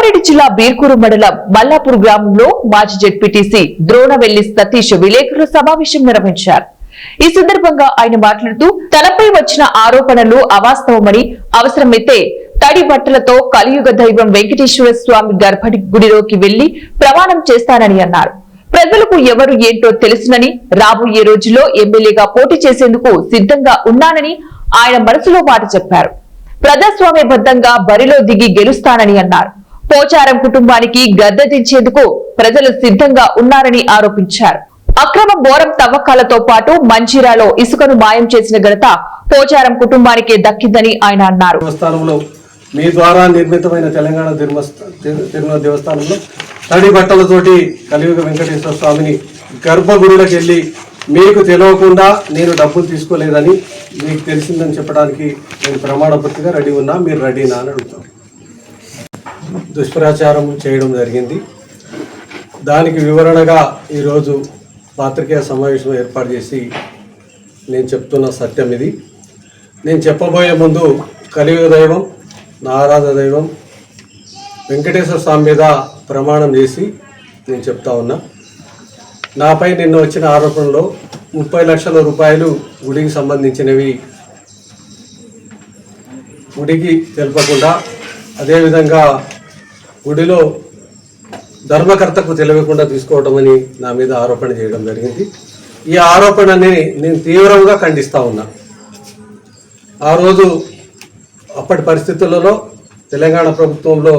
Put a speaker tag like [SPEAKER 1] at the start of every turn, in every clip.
[SPEAKER 1] రంగారెడ్డి జిల్లా బీర్కూరు మండలం మల్లాపూర్ గ్రామంలో మాజీ జెడ్పీటీసీ ద్రోణవెల్లి సతీష్ విలేకరుల సమావేశం నిర్వహించారు. ఈ సందర్భంగా ఆయన మాట్లాడుతూ తనపై వచ్చిన ఆరోపణలు అవాస్తవమని, అవసరమైతే తడి బట్టలతో కలియుగ దైవం వెంకటేశ్వర స్వామి గర్భడి గుడిలోకి వెళ్లి ప్రమాణం చేస్తానని అన్నారు. ప్రజలకు ఎవరు ఏంటో తెలుసునని, రాబోయే రోజుల్లో ఎమ్మెల్యేగా పోటీ చేసేందుకు సిద్ధంగా ఉన్నానని ఆయన మనసులో మాట చెప్పారు. ప్రజాస్వామ్యబద్ధంగా బరిలో దిగి గెలుస్తానని అన్నారు. పోచారం కుటుంబానికి గద్దె దించేందుకు ప్రజలు సిద్ధంగా ఉన్నారని ఆరోపించారు. అక్రమ బోరం తవ్వకాలతో పాటు మంజీరాలో ఇసుకను మాయం చేసిన ఘనత పోచారం కుటుంబానికే దక్కిందని ఆయన అన్నారు.
[SPEAKER 2] మీ ద్వారా నిర్మితమైన తెలంగాణ తిరుమల దేవస్థానంలో తడి బట్టలతోటి కలియుగ వెంకటేశ్వర స్వామిని గర్భగుడిలోకి వెళ్ళి మీకు తెలియకుండా నేను డబ్బులు తీసుకోలేదని మీకు తెలిసిందని చెప్పడానికి నేను ప్రమాణపత్రిగా రెడీ ఉన్నా, మీరు రెడీనా అని అడుగుతాను. దుష్ప్రచారం చేయడం జరిగింది. దానికి వివరణగా ఈరోజు పాత్రికేయ సమావేశం ఏర్పాటు చేసి నేను చెప్తున్న సత్యం ఇది. నేను చెప్పబోయే ముందు కలియుగ దైవం, నా ఆరాధ దైవం వెంకటేశ్వర స్వామి మీద ప్రమాణం చేసి నేను చెప్తా ఉన్నా. నాపై నిన్న వచ్చిన ఆరోపణలో 30 లక్షల రూపాయలు గుడికి సంబంధించినవి గుడికి తెలపకుండా, అదేవిధంగా గుడిలో ధర్మకర్తకు తెలియకుండా తీసుకోవడం అని నా మీద ఆరోపణ చేయడం జరిగింది. ఈ ఆరోపణని నేను తీవ్రంగా ఖండిస్తూ ఉన్నా. ఆ రోజు అప్పటి పరిస్థితులలో తెలంగాణ ప్రభుత్వంలో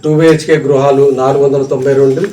[SPEAKER 2] 2 BHK గృహాలు 492